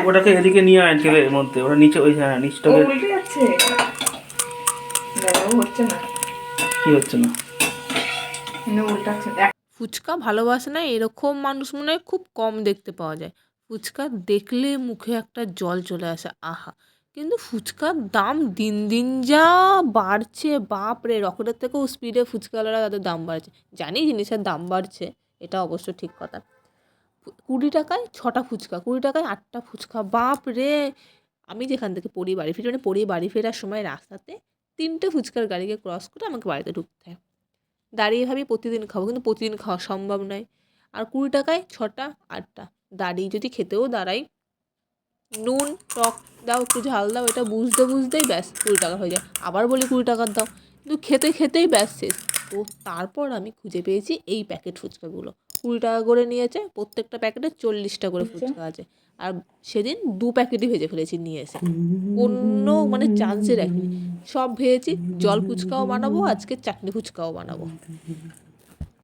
ওটাকে এদিকে নিয়ে আয় তেলের মধ্যে, ওটা নিচে ওই হ্যাঁ নিচটাকে উল্টে যাচ্ছে, হচ্ছে না। কি হচ্ছে না? উল্টাচ্ছে। ফুচকা ভালোবাসে না এরকম মানুষ মনে হয় খুব কম দেখতে পাওয়া যায়। ফুচকা দেখলে মুখে একটা জল চলে আসে, আহা! কিন্তু ফুচকার দাম দিন দিন যা বাড়ছে, বাপরে! রকেটের থেকেও স্পিডে ফুচকাওয়ালারা তাদের দাম বাড়ছে। জানি জিনিসের দাম বাড়ছে, এটা অবশ্য ঠিক কথা। 20 টাকায় 6টা ফুচকা, 20 টাকায় 8টা ফুচকা, বাপরে! আমি যেখান থেকে পড়ি বাড়ি ফিরি, মানে পড়ি বাড়ি ফেরার সময় রাস্তাতে 3টে ফুচকার গাড়িকে ক্রস করে আমাকে বাড়িতে ঢুকতে হয়। দাঁড়িয়ে ভাবি প্রতিদিন খাবো, কিন্তু প্রতিদিন খাওয়া সম্ভব নয়। আর 20 টাকায় 6টা 8টা, দাঁড়িয়ে যদি খেতেও দাঁড়াই, নুন টক দাও, একটু ঝাল দাও, এটা বুঝতে বুঝতেই ব্যাস 20 টাকা হয়ে যায়। আবার বলি 20 টাকার দাও, কিন্তু খেতে খেতেই ব্যাস শেষ। তো তারপর আমি খুঁজে পেয়েছি এই প্যাকেট ফুচকাগুলো। 20 টাকা করে নিয়েছে, প্রত্যেকটা প্যাকেটে 40টা করে ফুচকা আছে। আর সেদিন 2 প্যাকেটই ভেজে ফেলেছি নিয়ে এসে, কোনো মানে চান্সই রাখিনি। সব ভেজেছি, জল ফুচকাও বানাবো, আজকে চাটনি ফুচকাও বানাবো।